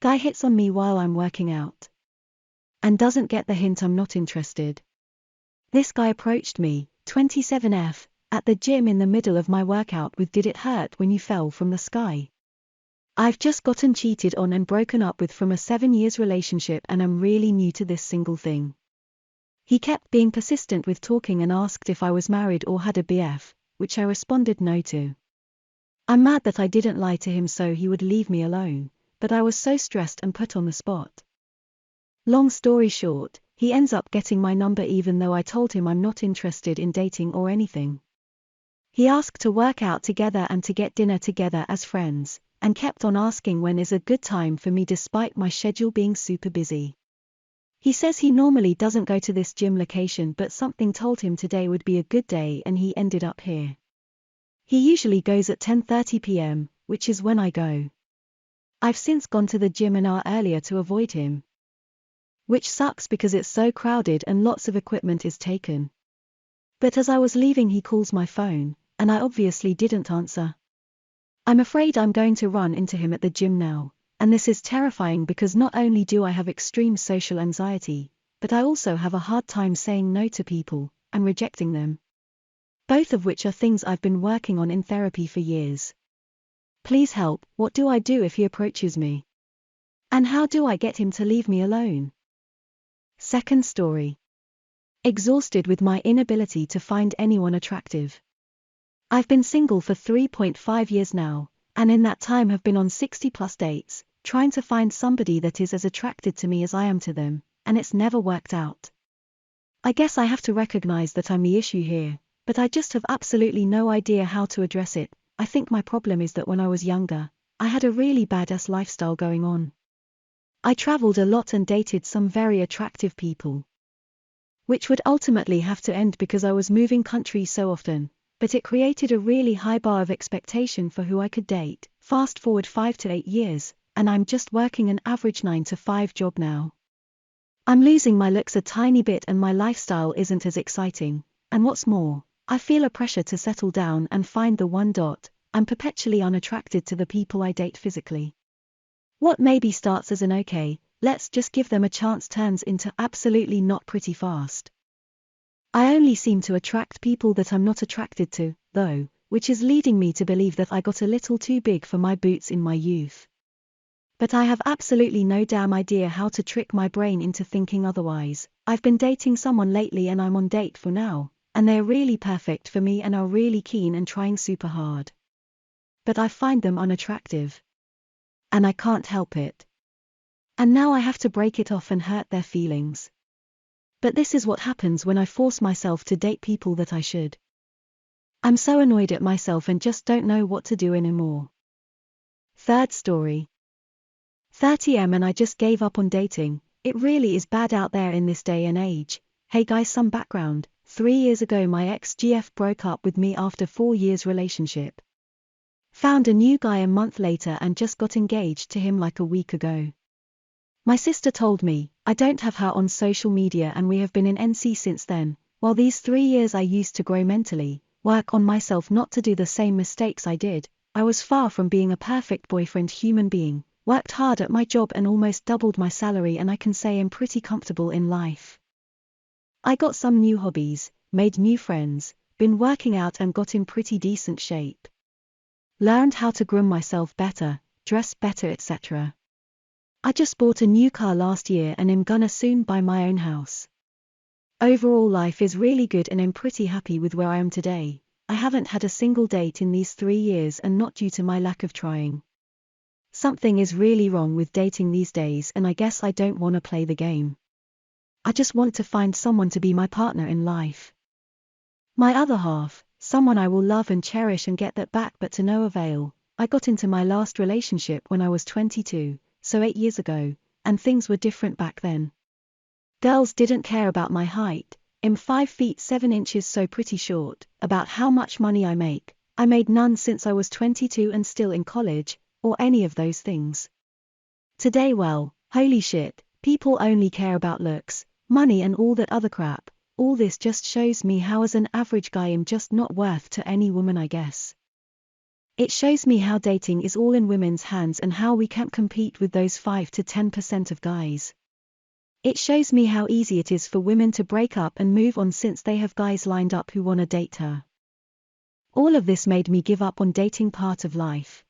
Guy hits on me while I'm working out. And doesn't get the hint I'm not interested. This guy approached me, 27F, at the gym in the middle of my workout with "Did it hurt when you fell from the sky?" I've just gotten cheated on and broken up with from a 7 years relationship and I'm really new to this single thing. He kept being persistent with talking and asked if I was married or had a BF, which I responded no to. I'm mad that I didn't lie to him so he would leave me alone, but I was so stressed and put on the spot. Long story short, he ends up getting my number even though I told him I'm not interested in dating or anything. He asked to work out together and to get dinner together as friends, and kept on asking when is a good time for me despite my schedule being super busy. He says he normally doesn't go to this gym location but something told him today would be a good day and he ended up here. He usually goes at 10:30 p.m., which is when I go. I've since gone to the gym an hour earlier to avoid him. Which sucks because it's so crowded and lots of equipment is taken. But as I was leaving he calls my phone, and I obviously didn't answer. I'm afraid I'm going to run into him at the gym now, and this is terrifying because not only do I have extreme social anxiety, but I also have a hard time saying no to people, and rejecting them. Both of which are things I've been working on in therapy for years. Please help, what do I do if he approaches me? And how do I get him to leave me alone? Second story. Exhausted with my inability to find anyone attractive. I've been single for 3.5 years now, and in that time have been on 60+ dates, trying to find somebody that is as attracted to me as I am to them, and it's never worked out. I guess I have to recognize that I'm the issue here, but I just have absolutely no idea how to address it. I think my problem is that when I was younger, I had a really badass lifestyle going on. I traveled a lot and dated some very attractive people. Which would ultimately have to end because I was moving countries so often, but it created a really high bar of expectation for who I could date. Fast forward 5 to 8 years, and I'm just working an average 9 to 5 job now. I'm losing my looks a tiny bit and my lifestyle isn't as exciting, and what's more, I feel a pressure to settle down and find the one. I'm perpetually unattracted to the people I date physically. What maybe starts as an okay, let's just give them a chance turns into absolutely not pretty fast. I only seem to attract people that I'm not attracted to, though, which is leading me to believe that I got a little too big for my boots in my youth. But I have absolutely no damn idea how to trick my brain into thinking otherwise. I've been dating someone lately and I'm on date for now, and they're really perfect for me and are really keen and trying super hard. But I find them unattractive. And I can't help it. And now I have to break it off and hurt their feelings. But this is what happens when I force myself to date people that I should. I'm so annoyed at myself and just don't know what to do anymore. Third story. 30M and I just gave up on dating. It really is bad out there in this day and age. Hey guys, some background. 3 years ago my ex-GF broke up with me after 4 years relationship. Found a new guy a month later and just got engaged to him like a week ago. My sister told me, I don't have her on social media and we have been in NC since then. While these 3 years I used to grow mentally, work on myself not to do the same mistakes I did, I was far from being a perfect boyfriend human being, worked hard at my job and almost doubled my salary and I can say I'm pretty comfortable in life. I got some new hobbies, made new friends, been working out and got in pretty decent shape. Learned how to groom myself better, dress better etc. I just bought a new car last year and am gonna soon buy my own house. Overall life is really good and I'm pretty happy with where I am today. I haven't had a single date in these 3 years and not due to my lack of trying. Something is really wrong with dating these days and I guess I don't want to play the game. I just want to find someone to be my partner in life. My other half, someone I will love and cherish and get that back but to no avail. I got into my last relationship when I was 22, so 8 years ago, and things were different back then. Girls didn't care about my height, I'm 5 feet 7 inches so pretty short, about how much money I made none since I was 22 and still in college, or any of those things. Today well, holy shit, people only care about looks, money and all that other crap. All this just shows me how as an average guy I'm just not worth to any woman I guess. It shows me how dating is all in women's hands and how we can't compete with those 5 to 10% of guys. It shows me how easy it is for women to break up and move on since they have guys lined up who wanna date her. All of this made me give up on dating part of life.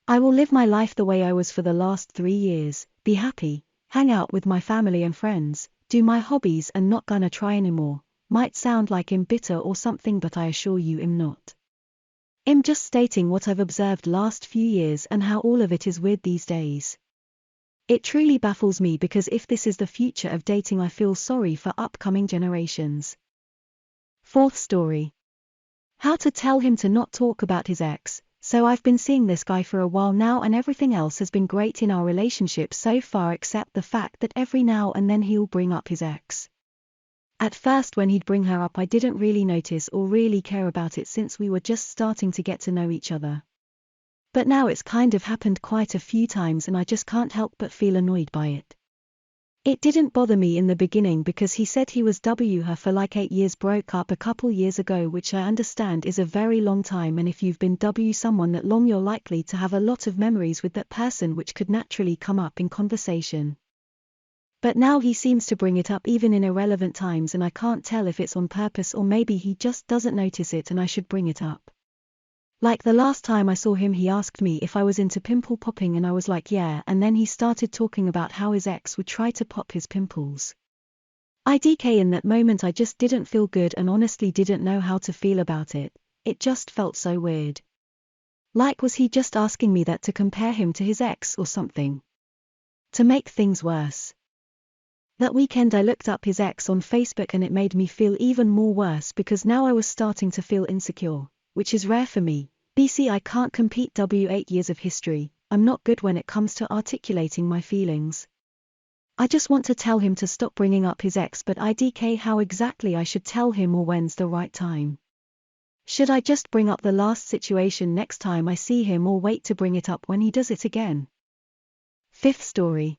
I will live my life the way I was for the last 3 years, be happy, hang out with my family and friends, do my hobbies and not gonna try anymore. Might sound like I'm bitter or something, but I assure you I'm not. I'm just stating what I've observed last few years and how all of it is weird these days. It truly baffles me because if this is the future of dating, I feel sorry for upcoming generations. Fourth story. How to tell him to not talk about his ex. So I've been seeing this guy for a while now and everything else has been great in our relationship so far except the fact that every now and then he'll bring up his ex. At first when he'd bring her up I didn't really notice or really care about it since we were just starting to get to know each other. But now it's kind of happened quite a few times and I just can't help but feel annoyed by it. It didn't bother me in the beginning because he said he was her for like 8 years, broke up a couple years ago, which I understand is a very long time, and if you've been someone that long you're likely to have a lot of memories with that person which could naturally come up in conversation. But now he seems to bring it up even in irrelevant times and I can't tell if it's on purpose or maybe he just doesn't notice it and I should bring it up. Like the last time I saw him he asked me if I was into pimple popping and I was like yeah, and then he started talking about how his ex would try to pop his pimples. In that moment I just didn't feel good and honestly didn't know how to feel about it. It just felt so weird. Like was he just asking me that to compare him to his ex or something? To make things worse. That weekend I looked up his ex on Facebook and it made me feel even more worse because now I was starting to feel insecure, which is rare for me. I can't compete 8 years of history, I'm not good when it comes to articulating my feelings. I just want to tell him to stop bringing up his ex, but how exactly I should tell him or when's the right time. Should I just bring up the last situation next time I see him or wait to bring it up when he does it again? Fifth story.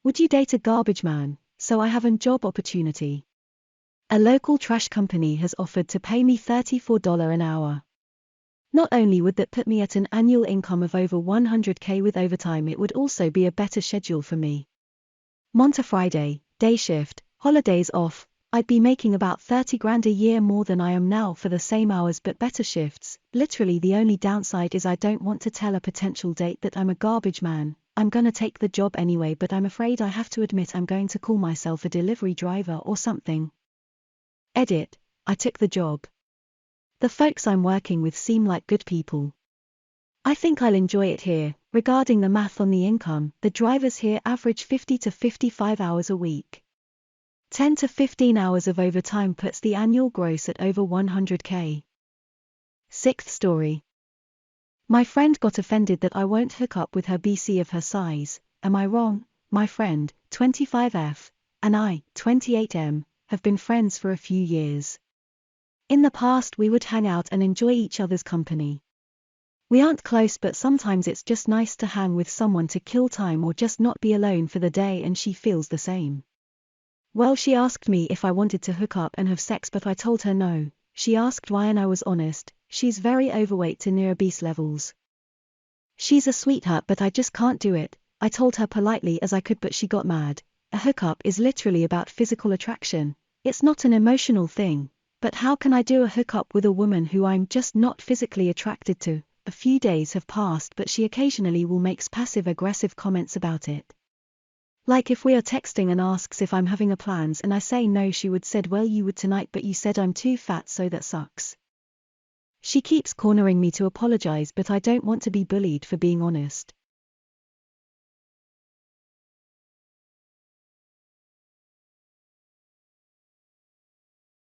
Would you date a garbage man? So I have a job opportunity. A local trash company has offered to pay me $34 an hour. Not only would that put me at an annual income of over $100K with overtime, it would also be a better schedule for me. Monday to Friday, day shift, holidays off, I'd be making about 30 grand a year more than I am now for the same hours but better shifts. Literally the only downside is I don't want to tell a potential date that I'm a garbage man. I'm gonna take the job anyway, but I'm afraid I have to admit I'm going to call myself a delivery driver or something. Edit, I took the job. The folks I'm working with seem like good people. I think I'll enjoy it here. Regarding the math on the income, the drivers here average 50 to 55 hours a week. 10 to 15 hours of overtime puts the annual gross at over 100K. Sixth story. My friend got offended that I won't hook up with her of her size. Am I wrong? My friend, 25F, and I, 28M, have been friends for a few years. In the past we would hang out and enjoy each other's company. We aren't close, but sometimes it's just nice to hang with someone to kill time or just not be alone for the day, and she feels the same. Well, she asked me if I wanted to hook up and have sex, but I told her no. She asked why and I was honest. She's very overweight to near obese levels. She's a sweetheart but I just can't do it. I told her politely as I could, but she got mad. A hookup is literally about physical attraction. It's not an emotional thing. But how can I do a hookup with a woman who I'm just not physically attracted to? A few days have passed but she occasionally will make passive-aggressive comments about it. Like if we are texting and asks if I'm having plans and I say no, she would said, well, you would tonight but you said I'm too fat, so that sucks. She keeps cornering me to apologize, but I don't want to be bullied for being honest.